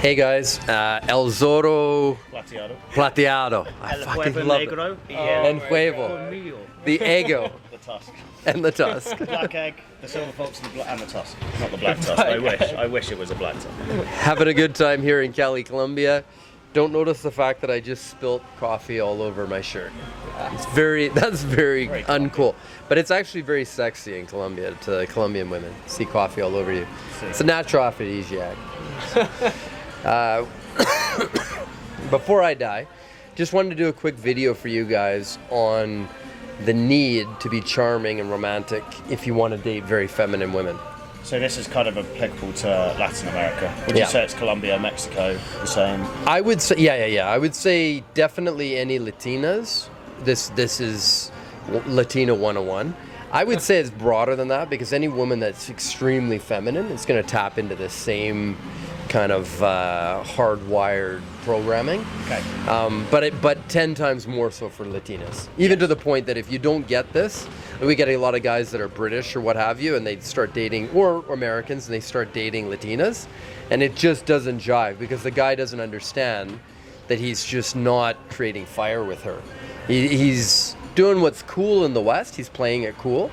Hey guys, El Zorro Plateado. I El fucking Huevo love it. Negro And Huevo. Conmigo. The Ego The tusk. and the tusk. Black egg, the silverfox, and the tusk. Not the black tusk. I wish it was a black tusk. Having a good time here in Cali, Colombia. Don't notice the fact that I just spilt coffee all over my shirt. That's very uncool. But it's actually very sexy in Colombia to Colombian women. See coffee all over you. It's a natural aphrodisiac. Before I die, just wanted to do a quick video for you guys on the need to be charming and romantic if you want to date very feminine women. So this is kind of applicable to Latin America. Would you say it's Colombia, Mexico, the same? I would say, yeah. I would say definitely any Latinas. This is Latina 101. I would say it's broader than that because any woman that's extremely feminine is going to tap into the same kind of hardwired programming. Okay. But 10 times more so for Latinas. Even to the point that if you don't get this, we get a lot of guys that are British or what have you, and they start dating, or Americans, and they start dating Latinas, and it just doesn't jive because the guy doesn't understand that he's just not creating fire with her. He's doing what's cool in the West. He's playing it cool.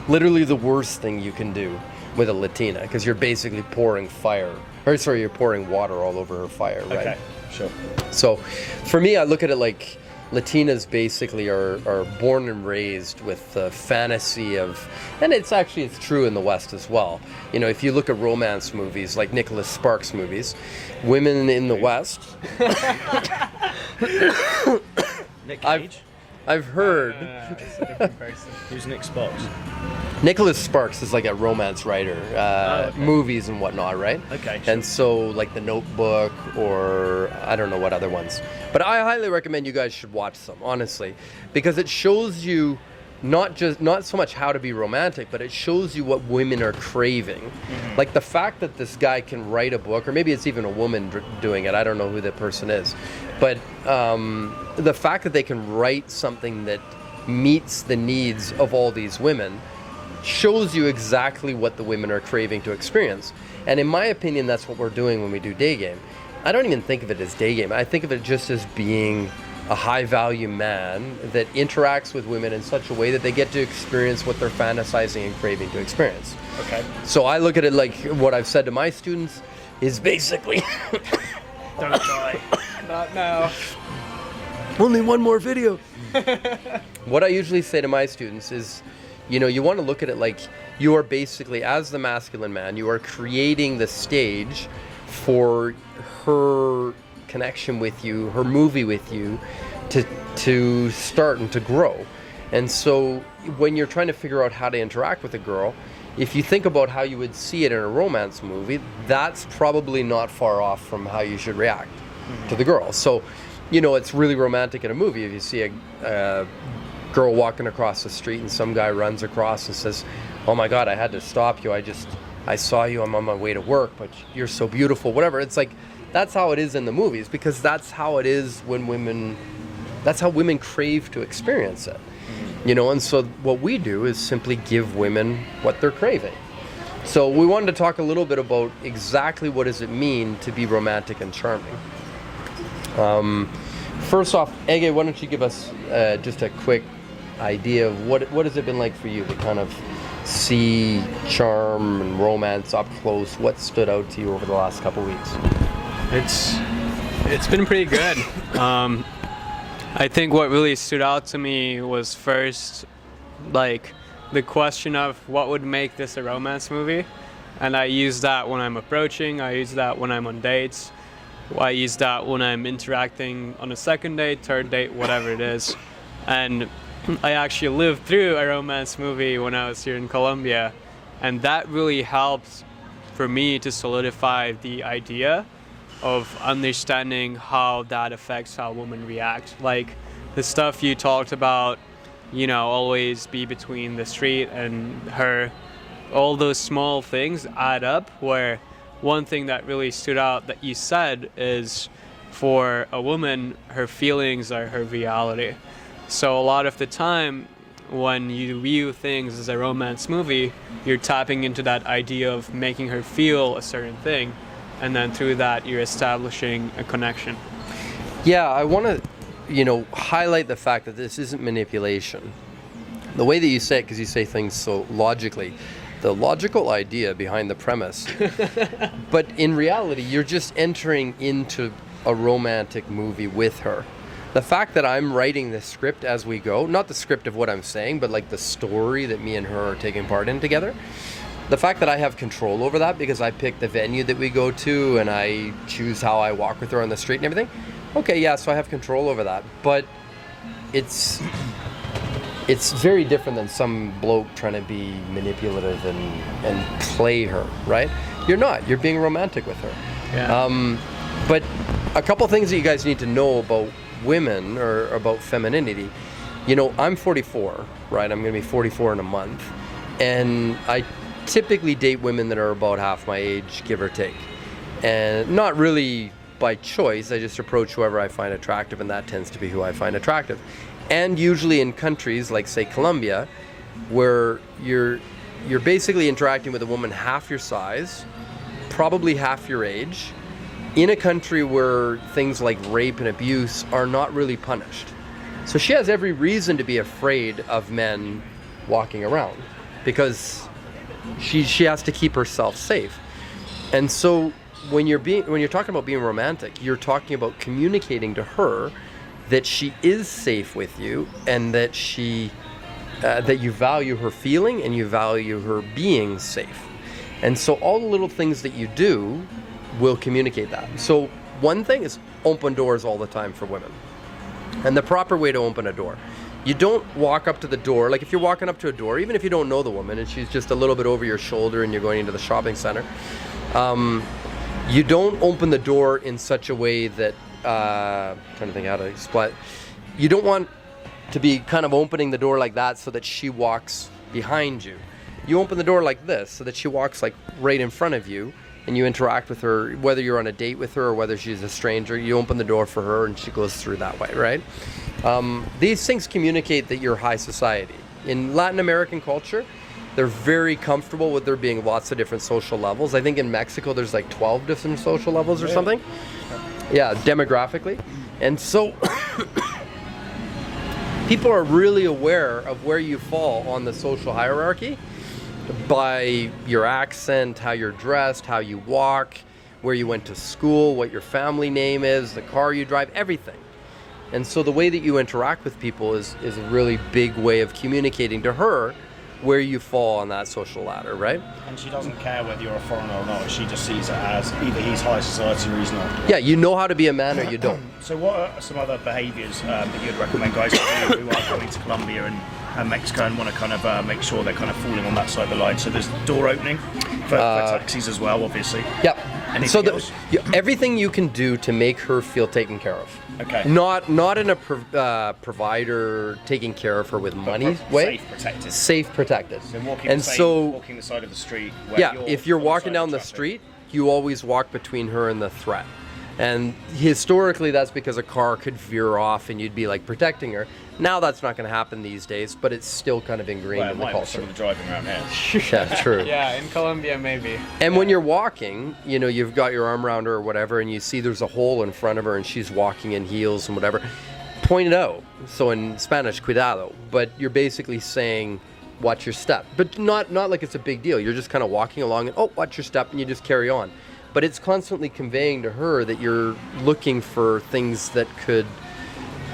Literally the worst thing you can do with a Latina, because you're basically pouring you're pouring water all over her fire, right? Okay, sure. So for me, I look at it like Latinas basically are born and raised with the fantasy of, and it's true in the West as well. You know, if you look at romance movies like Nicholas Sparks movies, women in the West. Nick Cage? I've heard. It's a different person. Who's Nick Sparks? Nicholas Sparks is like a romance writer, movies and whatnot, right? Okay. Sure. And so like The Notebook or I don't know what other ones. But I highly recommend you guys should watch them, honestly, because it shows you not so much how to be romantic, but it shows you what women are craving. Mm-hmm. Like the fact that this guy can write a book, or maybe it's even a woman doing it, I don't know who the person is, but the fact that they can write something that meets the needs of all these women shows you exactly what the women are craving to experience. And in my opinion, that's what we're doing when we do daygame. I don't even think of it as daygame. I think of it just as being a high-value man that interacts with women in such a way that they get to experience what they're fantasizing and craving to experience. Okay. So I look at it like what I've said to my students is basically... Don't die. Not now. Only one more video. What I usually say to my students is, you know, you want to look at it like you are basically, as the masculine man, you are creating the stage for her connection with you, her movie with you, to start and to grow. And so when you're trying to figure out how to interact with a girl, if you think about how you would see it in a romance movie, that's probably not far off from how you should react to the girl. So, you know, it's really romantic in a movie if you see a girl walking across the street and some guy runs across and says, "Oh my God, I had to stop you. I saw you. I'm on my way to work, but you're so beautiful," whatever. It's like, that's how it is in the movies, because that's how it is that's how women crave to experience it. You know, and so what we do is simply give women what they're craving. So we wanted to talk a little bit about exactly what does it mean to be romantic and charming. First off, Ege, why don't you give us just a quick idea of what has it been like for you to kind of see charm and romance up close? What stood out to you over the last couple weeks? It's been pretty good. I think what really stood out to me was first, like, the question of what would make this a romance movie. And I use that when I'm approaching, I use that when I'm on dates, I use that when I'm interacting on a second date, third date, whatever it is. And I actually lived through a romance movie when I was here in Colombia, and that really helped for me to solidify the idea of understanding how that affects how women react. Like the stuff you talked about, you know, always be between the street and her, all those small things add up, where one thing that really stood out that you said is, for a woman, her feelings are her reality. So a lot of the time when you view things as a romance movie, you're tapping into that idea of making her feel a certain thing, and then through that you're establishing a connection. Yeah, I want to, highlight the fact that this isn't manipulation. The way that you say it, because you say things so logically, the logical idea behind the premise. But in reality, you're just entering into a romantic movie with her. The fact that I'm writing the script as we go, not the script of what I'm saying, but like the story that me and her are taking part in together. The fact that I have control over that because I pick the venue that we go to and I choose how I walk with her on the street and everything. Okay, yeah, so I have control over that. But it's very different than some bloke trying to be manipulative and play her, right? You're not. You're being romantic with her. Yeah. But a couple things that you guys need to know about women or about femininity. I'm 44, right? I'm going to be 44 in a month. And I typically date women that are about half my age, give or take. And not really by choice. I just approach whoever I find attractive, and that tends to be who I find attractive. And usually in countries like, say, Colombia, where you're basically interacting with a woman half your size, probably half your age, in a country where things like rape and abuse are not really punished. So she has every reason to be afraid of men walking around because she has to keep herself safe. And so when you're talking about being romantic, you're talking about communicating to her that she is safe with you, and that that you value her feeling and you value her being safe. And so all the little things that you do will communicate that. So one thing is open doors all the time for women. And the proper way to open a door. You don't walk up to the door, like if you're walking up to a door, even if you don't know the woman and she's just a little bit over your shoulder and you're going into the shopping center, you don't open the door in such a way that trying to think how to explain. You don't want to be kind of opening the door like that so that she walks behind you. You open the door like this so that she walks like right in front of you, and you interact with her, whether you're on a date with her or whether she's a stranger. You open the door for her and she goes through that way, right? These things communicate that you're high society. In Latin American culture, they're very comfortable with there being lots of different social levels. I think in Mexico there's like 12 different social levels or something. Yeah, demographically. And so people are really aware of where you fall on the social hierarchy by your accent, how you're dressed, how you walk, where you went to school, what your family name is, the car you drive, everything. And so the way that you interact with people is a really big way of communicating to her where you fall on that social ladder, right? And she doesn't care whether you're a foreigner or not. She just sees it as either he's high society or he's not. Yeah, you know how to be a man or you don't. So what are some other behaviours that you'd recommend guys to do who are coming to Colombia and Mexico and want to kind of make sure they're kind of falling on that side of the line? So there's door opening for taxis as well, obviously. Yep. Anything else? Everything you can do to make her feel taken care of. Okay. Not in a provider taking care of her with money way. Safe, protected. Safe, protected. So walking the side of the street. Yeah, if you're walking down the street, you always walk between her and the threat. And historically, that's because a car could veer off and you'd be like protecting her. Now that's not going to happen these days, but it's still kind of ingrained in the culture. Some of the driving around here. Yeah, true. Yeah, in Colombia maybe. And when you're walking, you've got your arm around her or whatever, and you see there's a hole in front of her and she's walking in heels and whatever, point it out. So in Spanish, cuidado. But you're basically saying, watch your step. But not like it's a big deal. You're just kind of walking along and, oh, watch your step, and you just carry on. But it's constantly conveying to her that you're looking for things that could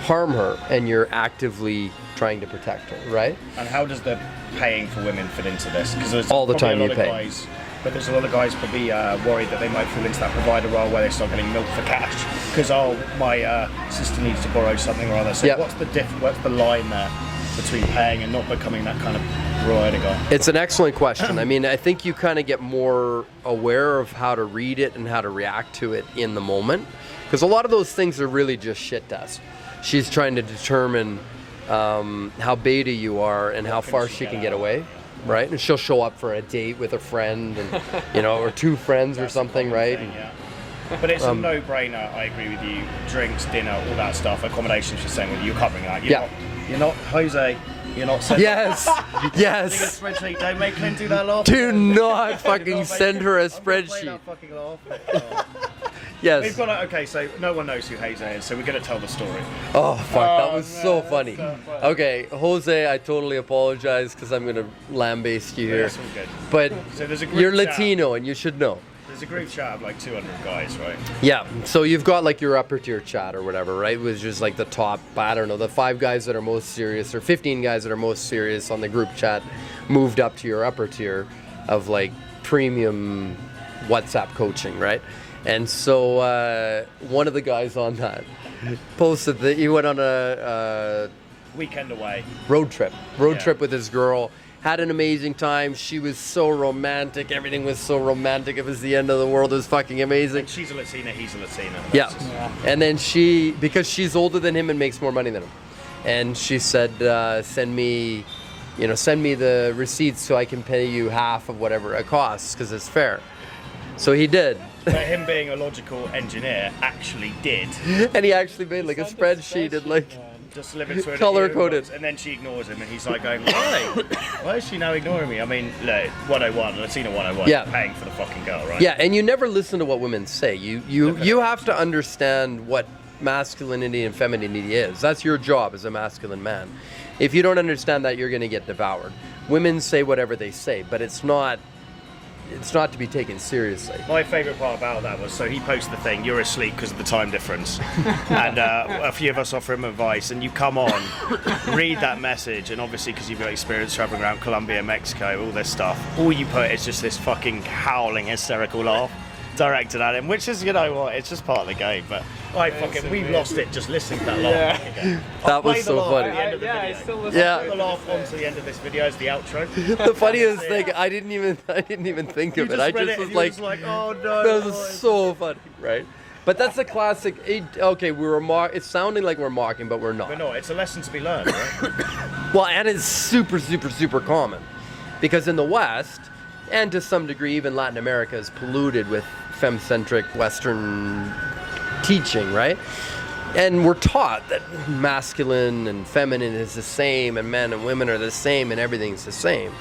harm her and you're actively trying to protect her, right? And how does the paying for women fit into this? Because there's all the time you pay. Guys, but there's a lot of guys probably worried that they might fall into that provider role where they start getting milk for cash because my sister needs to borrow something or other. So yep. What's the line there between paying and not becoming that kind of provider guy? It's an excellent question. I mean, I think you kind of get more aware of how to read it and how to react to it in the moment, because a lot of those things are really just shit tests. She's trying to determine how beta you are and how far she can get away, right? And she'll show up for a date with a friend, and or two friends or something, right? But it's a no-brainer. I agree with you. Drinks, dinner, all that stuff. Accommodations, you're saying, you're covering that. You're not Jose. You're not. Yes. Yes. Spreadsheet. Don't make Clint do that laugh. Do not fucking send her a spreadsheet. Fucking laugh. Yes. We've got okay, so no one knows who Jose is, so we're going to tell the story. Oh, fuck, that was so funny. Okay, Jose, I totally apologize because I'm going to lambaste you here. That's all good. But so there's a group you're chat. Latino and you should know. There's a group chat of like 200 guys, right? Yeah, so you've got like your upper tier chat or whatever, right? Which is like the top, I don't know, the 5 guys that are most serious or 15 guys that are most serious on the group chat moved up to your upper tier of like premium WhatsApp coaching, right? And so one of the guys on that posted that he went on a weekend away road trip with his girl, had an amazing time. She was so romantic, everything was so romantic, it was the end of the world, it was fucking amazing. And she's a Latina, he's a Latina. Yeah. And then because she's older than him and makes more money than him, and she said send me the receipts so I can pay you half of whatever it costs because it's fair. So he did. But him being a logical engineer actually did. And he actually made like a spreadsheet and like just delivered to her color coded. And then she ignores him and he's like going, why? Why is she now ignoring me? I mean, look, 101, Latina 101, yeah. You're paying for the fucking girl, right? Yeah, and you never listen to what women say. You have to understand what masculinity and femininity is. That's your job as a masculine man. If you don't understand that, you're going to get devoured. Women say whatever they say, but it's not to be taken seriously. My favourite part about that was, so he posted the thing, you're asleep because of the time difference. And a few of us offer him advice, and you come on, read that message, and obviously because you've got experience travelling around Colombia, Mexico, all this stuff, all you put is just this fucking howling, hysterical laugh directed at him, which is, you know what, it's just part of the game, but we've lost it just listening to that laugh. Yeah. That was so funny. I still listen to the laugh onto the end of this video as the outro. The funniest thing, I didn't even think of it. I just was like, oh no. That was so funny, right? But that's a classic. Okay, it's sounding like we're mocking, but we're not. We're not. It's a lesson to be learned, right? Well, and it's super, super, super common, because in the West, and to some degree even Latin America, is polluted with femme-centric Western teaching, right? And we're taught that masculine and feminine is the same, and men and women are the same, and everything's the same.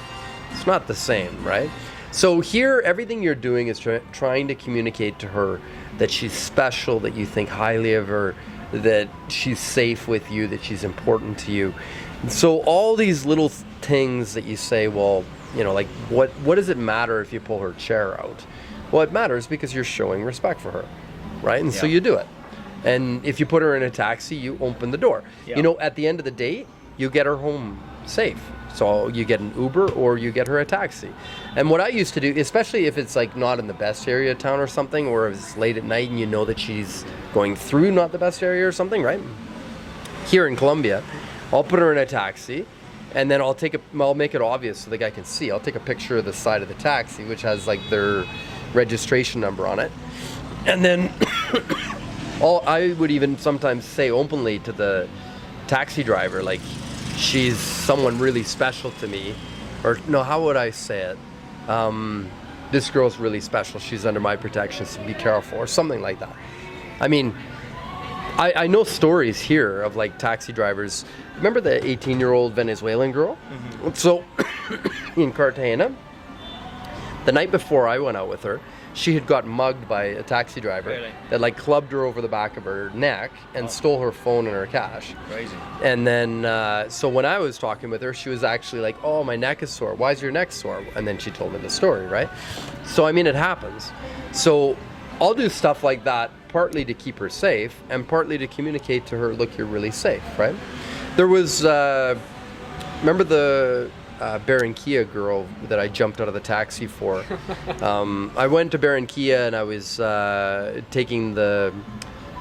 It's not the same, right? So here, everything you're doing is trying to communicate to her that she's special, that you think highly of her, that she's safe with you, that she's important to you. And so all these little things that you say, well, you know, like what does it matter if you pull her chair out? Well, it matters because you're showing respect for her, right? And so you do it. And if you put her in a taxi, you open the door. Yeah. You know, at the end of the day, you get her home safe. So you get an Uber or you get her a taxi. And what I used to do, especially if it's like not in the best area of town or something, or if it's late at night and you know that she's going through not the best area or something, right? Here in Colombia, I'll put her in a taxi, and then I'll make it obvious so the guy can see. I'll take a picture of the side of the taxi, which has like their registration number on it. And then I would even sometimes say openly to the taxi driver, like, she's someone really special to me. Or no, how would I say it? This girl's really special. She's under my protection, so be careful, or something like that. I mean, I know stories here of like taxi drivers. Remember the 18-year-old Venezuelan girl? Mm-hmm. So in Cartagena, the night before I went out with her, she had got mugged by a taxi driver that like clubbed her over the back of her neck and stole her phone and her cash. Crazy. And then, so when I was talking with her, she was actually like, oh, my neck is sore. Why is your neck sore? And then she told me the story, right? So, I mean, it happens. So I'll do stuff like that partly to keep her safe and partly to communicate to her, look, you're really safe, right? There was, remember the Barranquilla girl that I jumped out of the taxi for? I went to Barranquilla and I was taking the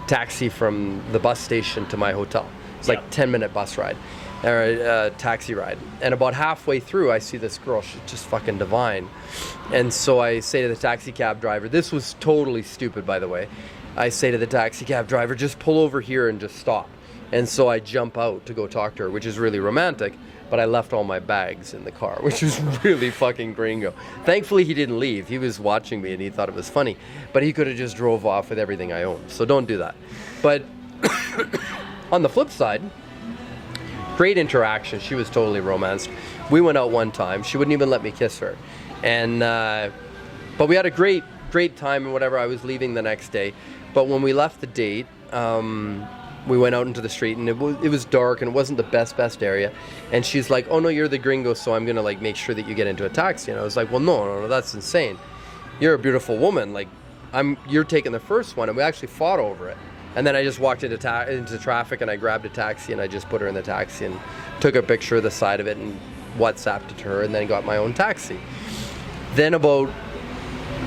taxi from the bus station to my hotel. It's like 10-minute bus ride, or taxi ride. And about halfway through, I see this girl. She's just fucking divine. And so I say to the taxi cab driver, this was totally stupid, by the way. I say to the taxi cab driver, just pull over here and just stop. And so I jump out to go talk to her, which is really romantic. But but I left all my bags in the car, which was really fucking gringo. Thankfully, he didn't leave. He was watching me and he thought it was funny, but he could have just drove off with everything I owned. So don't do that. But on the flip side, great interaction. She was totally romanced. We went out one time. She wouldn't even let me kiss her. And, but we had a great time and whatever. I was leaving the next day. But when we left the date, we went out into the street and it was dark and it wasn't the best area. And she's like, oh no, you're the gringo, so I'm gonna like make sure that you get into a taxi. And I was like, well, no, that's insane. You're a beautiful woman. Like, you're taking the first one. And we actually fought over it. And then I just walked into traffic and I grabbed a taxi and I just put her in the taxi and took a picture of the side of it and WhatsApped it to her and then got my own taxi. Then about,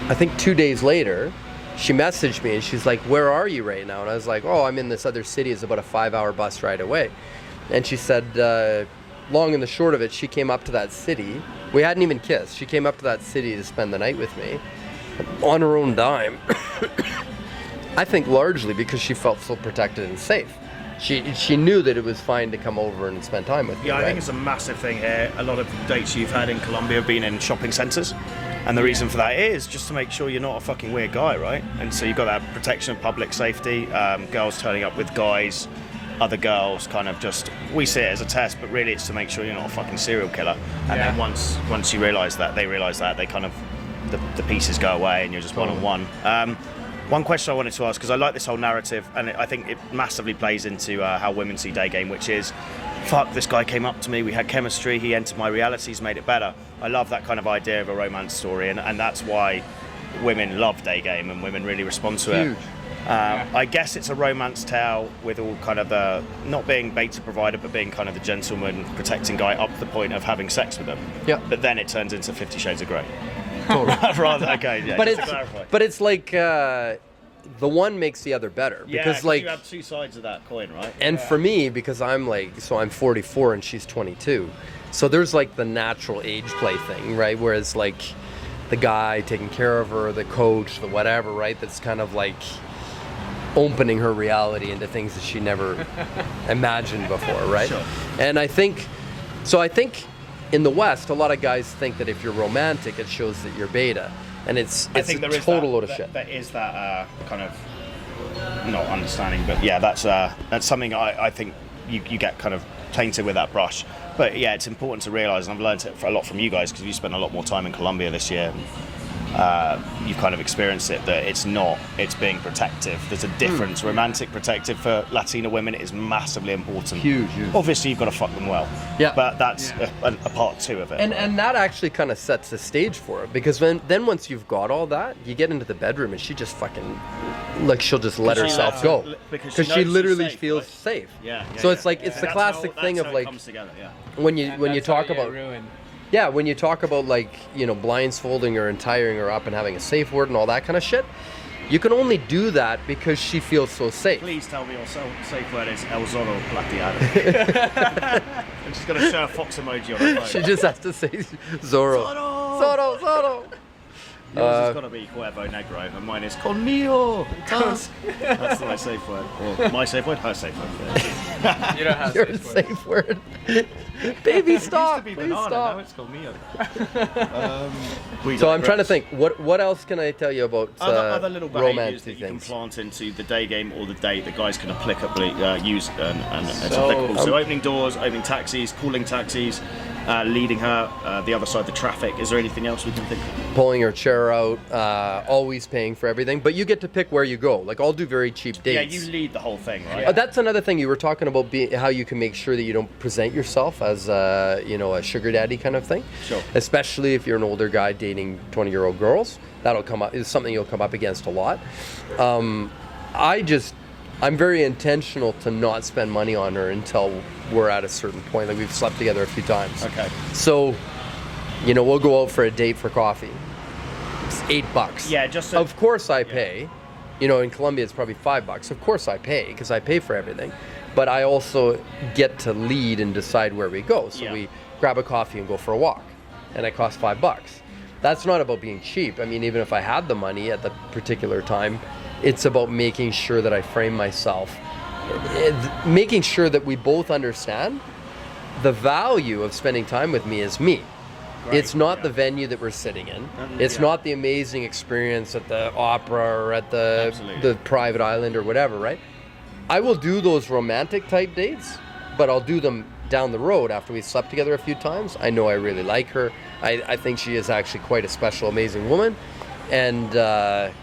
I think 2 days later, she messaged me and she's like, where are you right now? And I was like, oh, I'm in this other city. It's about a 5-hour bus ride away. And she said, long and the short of it, she came up to that city. We hadn't even kissed. She came up to that city to spend the night with me on her own dime. I think largely because she felt so protected and safe. She knew that it was fine to come over and spend time with me. Yeah, I think it's a massive thing here. A lot of dates you've had in Colombia have been in shopping centres. And the reason for that is just to make sure you're not a fucking weird guy, right? And so you've got that protection of public safety, girls turning up with guys, other girls kind of just, we see it as a test, but really it's to make sure you're not a fucking serial killer. And then once you realise that, they realise that, they kind of, the pieces go away and you're just one-on-one. One question I wanted to ask, because I like this whole narrative, and I think it massively plays into how women see daygame, which is, fuck, this guy came up to me, we had chemistry, he entered my reality, he's made it better. I love that kind of idea of a romance story, and that's why women love daygame and women really respond to it. I guess it's a romance tale with all kind of the, not being beta provider, but being kind of the gentleman protecting guy up to the point of having sex with them. Yeah. But then it turns into 50 Shades of Grey. Rather, okay, yeah, but it's like the one makes the other better, because like you have two sides of that coin, right? And for me, because I'm like, so I'm 44 and she's 22, so there's like the natural age play thing, right? Whereas like the guy taking care of her, the coach, the whatever, right? That's kind of like opening her reality into things that she never imagined before, right? Sure. And I think in the West, a lot of guys think that if you're romantic, it shows that you're beta, and it's a total load of shit. There is that kind of not understanding, but yeah, that's something I think you get kind of tainted with that brush. But yeah, it's important to realise, and I've learned it a lot from you guys because you spent a lot more time in Colombia this year. You've kind of experienced it, that it's being protective. There's a difference. Romantic protective for Latina women is massively important. Huge. Obviously, you've got to fuck them well. Yeah. But that's a part two of it. And that actually kind of sets the stage for it, because then once you've got all that, you get into the bedroom and she just fucking, like, she'll just let herself go. Because she literally feels safe. Yeah. So it's like, it's the classic thing of like, when you talk about... Yeah, when you talk about like, blindfolding her and tiring her up and having a safe word and all that kind of shit, you can only do that because she feels so safe. Please tell me your safe word is El Zorro Plateado. And she's got to show a fox emoji on her phone. She just has to say Zorro. Zorro. Yours has got to be Huevo Negro, and mine is Conmigo. Tusk. That's my safe word. Or my safe word, her safe word. You don't have your safe word. Baby, stop. It used to be Please banana, stop. now it's Conmigo. So I'm trying to think. What else can I tell you about other little behaviours that things? you can plant into the day game or the date that guys can applicably use and it's applicable. So opening doors, opening taxis, calling taxis, leading her the other side of the traffic. Is there anything else we can think of? Pulling her chair out, always paying for everything, but you get to pick where you go. Like, I'll do very cheap dates. Yeah, you lead the whole thing, right? That's another thing you were talking about, how you can make sure that you don't present yourself as a sugar daddy kind of thing. Sure. Especially if you're an older guy dating 20-year-old girls. That'll come up, is something you'll come up against a lot. I'm very intentional to not spend money on her until we're at a certain point. Like, we've slept together a few times. Okay. So, we'll go out for a date for coffee. It's $8. Yeah, just of course I pay. In Colombia it's probably $5. Of course I pay, because I pay for everything. But I also get to lead and decide where we go. So we grab a coffee and go for a walk, and it costs $5. That's not about being cheap. I mean, even if I had the money at the particular time, it's about making sure that I frame myself, making sure that we both understand the value of spending time with me is me. It's not the venue that we're sitting in. It's not the amazing experience at the opera or at the private island or whatever, right? I will do those romantic type dates, but I'll do them down the road after we slept together a few times. I know I really like her. I think she is actually quite a special, amazing woman. And then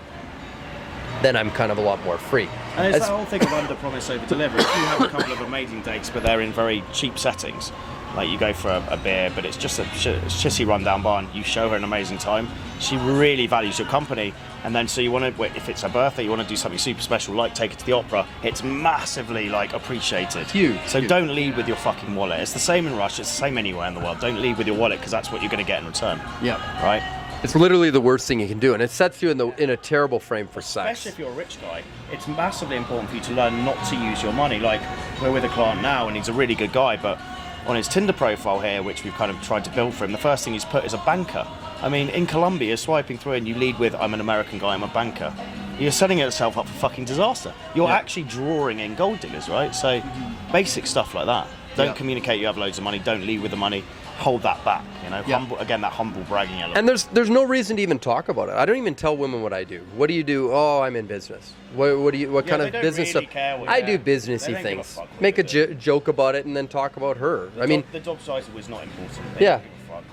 I'm kind of a lot more free. And it's that whole thing of under promise, over deliver. If you have a couple of amazing dates, but they're in very cheap settings, like you go for a beer, but it's just a shitty rundown bar, and you show her an amazing time, she really values your company. And then so you want to, if it's her birthday, you want to do something super special, like take her to the opera. It's massively like appreciated. Huge. So don't lead with your fucking wallet. It's the same in Russia. It's the same anywhere in the world. Don't lead with your wallet, because that's what you're going to get in return. Yeah. Right. It's literally the worst thing you can do, and it sets you in a terrible frame for sex. Especially if you're a rich guy, it's massively important for you to learn not to use your money. Like, we're with a client now, and he's a really good guy, but on his Tinder profile here, which we've kind of tried to build for him, the first thing he's put is a banker. I mean, in Colombia, you're swiping through and you lead with, I'm an American guy, I'm a banker. You're setting yourself up for fucking disaster. You're actually drawing in gold diggers, right? So, basic stuff like that. Don't communicate you have loads of money, don't lead with the money. Hold that back, you know. Humble, again, that humble bragging element. And there's no reason to even talk about it. I don't even tell women what I do. What do you do? Oh, I'm in business. What do you? What kind of business really stuff? I do businessy things. Make a joke about it and then talk about her. The job title is not important. They don't give a fuck.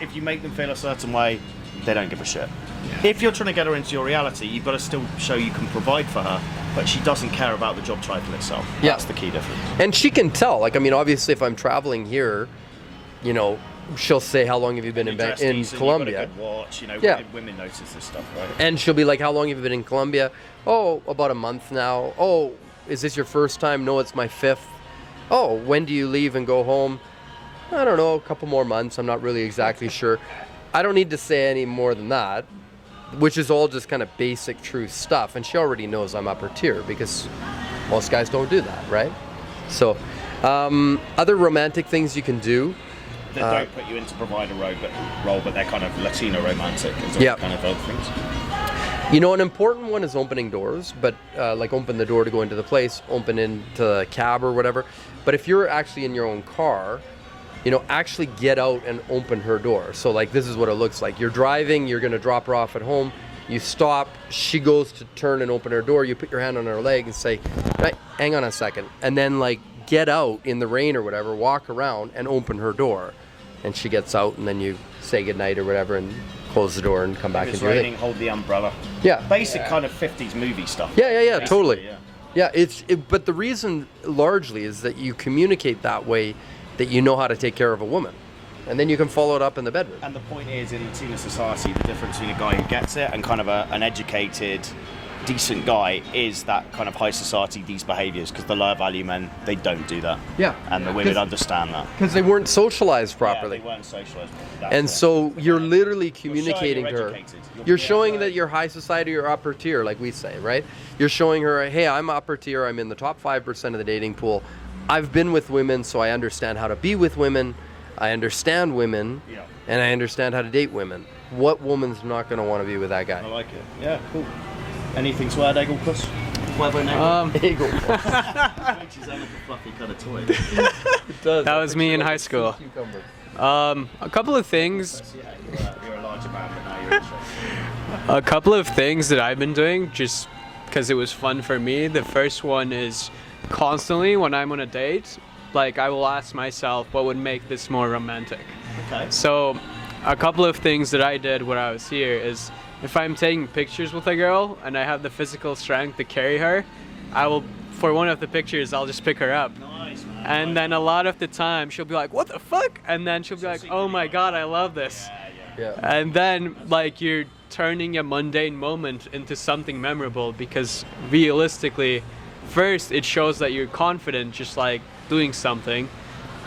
If you make them feel a certain way, they don't give a shit. If you're trying to get her into your reality, you've got to still show you can provide for her, but she doesn't care about the job title itself. That's the key difference. And she can tell. Like, I mean, obviously, if I'm traveling here, you know, she'll say, how long have you been in Colombia? You've got a good watch, you know, women notice this stuff, right? And she'll be like, how long have you been in Colombia? Oh, about a month now. Oh, is this your first time? No, it's my 5th. Oh, when do you leave and go home? I don't know, a couple more months. I'm not really exactly sure. I don't need to say any more than that, which is all just kind of basic truth stuff. And she already knows I'm upper tier, because most guys don't do that, right? So, other romantic things you can do. That don't put you into provider role, but they're kind of Latino romantic as well, kind of other things. You know, an important one is opening doors, but like open the door to go into the place, open into the cab or whatever. But if you're actually in your own car, you know, actually get out and open her door. So like, this is what it looks like. You're driving, you're going to drop her off at home. You stop, she goes to turn and open her door. You put your hand on her leg and say, right, hang on a second. And then like, get out in the rain or whatever, walk around and open her door. And she gets out, and then you say goodnight or whatever and close the door and come back into your thing. Hold the umbrella. Yeah. Basic kind of 50s movie stuff. Yeah, totally. But the reason largely is that you communicate that way, that you know how to take care of a woman. And then you can follow it up in the bedroom. And the point is, in Latina society, the difference between a guy who gets it and kind of an educated, decent guy is that kind of high society, these behaviours, because the lower value men, they don't do that. Yeah. And the women understand that. Because they weren't socialized properly. Yeah, they weren't socialised properly. And so you're literally communicating to her. You're showing that you're high society or upper tier, like we say, right? You're showing her, hey, I'm upper tier, I'm in the top 5% of the dating pool. I've been with women, so I understand how to be with women. I understand women, and I understand how to date women. What woman's not going to want to be with that guy? I like it. Yeah, cool. Anything to add, Eaglepuss? Which is like a fluffy kind of toy. It does. That was me in high school. A couple of things. You're a larger man, but now you're in shape. A couple of things that I've been doing just because it was fun for me. The first one is constantly when I'm on a date, like I will ask myself what would make this more romantic. Okay. So a couple of things that I did when I was here is, if I'm taking pictures with a girl and I have the physical strength to carry her, I will, for one of the pictures, I'll just pick her up. Nice, man. And then a lot of the time she'll be like, what the fuck? And then she'll be like, oh my god, I love this. Yeah. And then like you're turning a mundane moment into something memorable, because realistically, first it shows that you're confident just like doing something.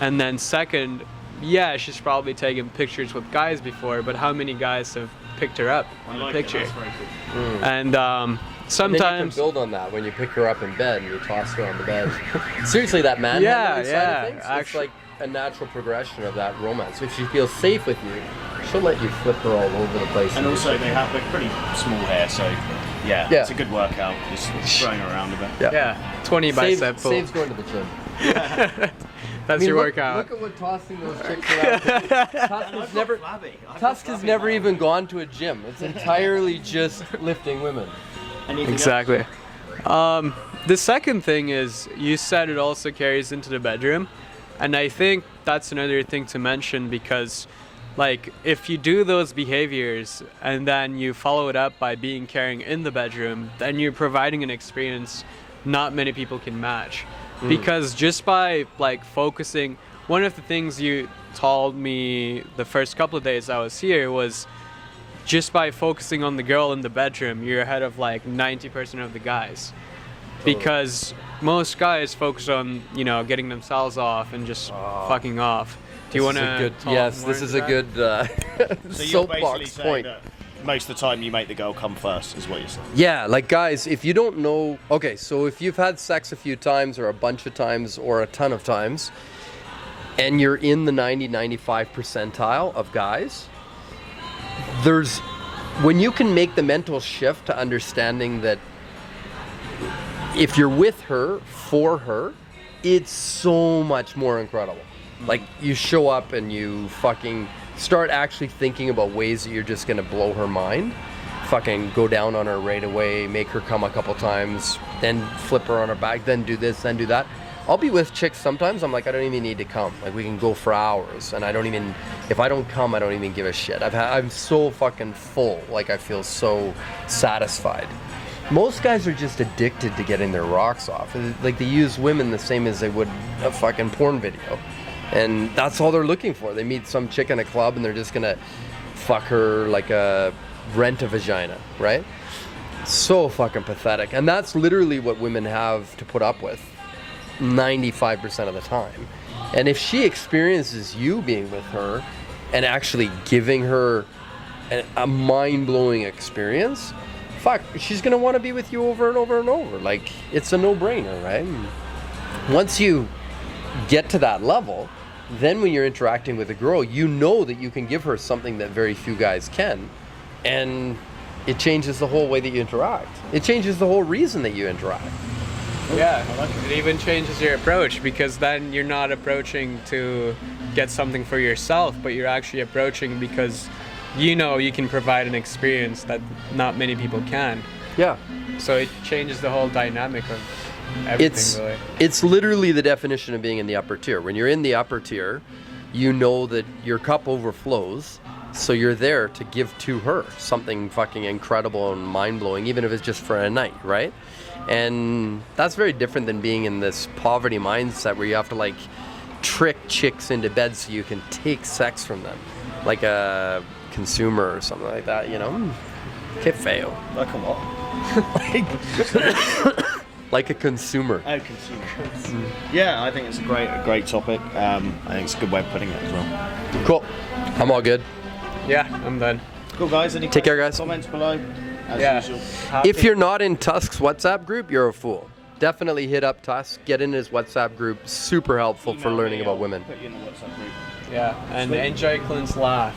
And then second, yeah, she's probably taken pictures with guys before, but how many guys have picked her up in a picture? That's very cool. And sometimes and then you can build on that when you pick her up in bed and you toss her on the bed. Seriously, that manhandling side of things, it's like a natural progression of that romance. If she feels safe with you, she'll let you flip her all over the place. And also they're pretty small hair, so yeah, it's a good workout, just throwing her around a bit. yeah 20 bicep pull. Saves going to the gym. That's your workout. Look at what tossing those chicks around. Tusk has never even gone to a gym. It's entirely just lifting women. Exactly. The second thing is, you said it also carries into the bedroom, and I think that's another thing to mention, because like if you do those behaviors and then you follow it up by being caring in the bedroom, then you're providing an experience not many people can match. Because just by like focusing, one of the things you told me the first couple of days I was here was, just by focusing on the girl in the bedroom, you're ahead of like 90% of the guys. Because most guys focus on, you know, getting themselves off and just fucking off. Do you want to? Yes, this is a good soapbox point. Most of the time you make the girl come first, is what you're saying. Yeah, like guys, if you don't know, okay, so if you've had sex a few times or a bunch of times or a ton of times, and you're in the 90-95 percentile of guys, when you can make the mental shift to understanding that if you're with her, for her, it's so much more incredible. Like, you show up and you fucking start actually thinking about ways that you're just gonna blow her mind. Fucking go down on her right away, make her come a couple times, then flip her on her back, then do this, then do that. I'll be with chicks sometimes, I'm like, I don't even need to come. Like, we can go for hours, and if I don't come, I don't even give a shit. I'm so fucking full, like I feel so satisfied. Most guys are just addicted to getting their rocks off. Like, they use women the same as they would a fucking porn video. And that's all they're looking for. They meet some chick in a club and they're just gonna fuck her like rent a vagina, right? So fucking pathetic. And that's literally what women have to put up with 95% of the time. And if she experiences you being with her and actually giving her a mind-blowing experience, fuck, she's gonna want to be with you over and over and over. Like, it's a no-brainer, right? Once you get to that level, then when you're interacting with a girl, you know that you can give her something that very few guys can, and it changes the whole way that you interact. It changes the whole reason that you interact. Yeah, it even changes your approach, because then you're not approaching to get something for yourself, but you're actually approaching because you know you can provide an experience that not many people can. Yeah. So it changes the whole dynamic of everything, really. It's literally the definition of being in the upper tier. When you're in the upper tier, you know that your cup overflows, so you're there to give to her something fucking incredible and mind-blowing, even if it's just for a night, right? And that's very different than being in this poverty mindset where you have to like trick chicks into bed so you can take sex from them, like a consumer or something like that, you know? Que feo. Like a what? Like a consumer. Oh, consumer. Yeah, I think it's a great topic. I think it's a good way of putting it as well. Cool. I'm all good. Yeah, I'm done. Cool, guys. Any Take care, guys. Comments below, as usual. If you're not in Tusk's WhatsApp group, you're a fool. Definitely hit up Tusk. Get in his WhatsApp group. Super helpful for learning about women. Put you in the WhatsApp group. Yeah, and enjoy Clint's laugh.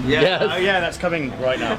Yeah. Yes. Oh yeah, that's coming right now.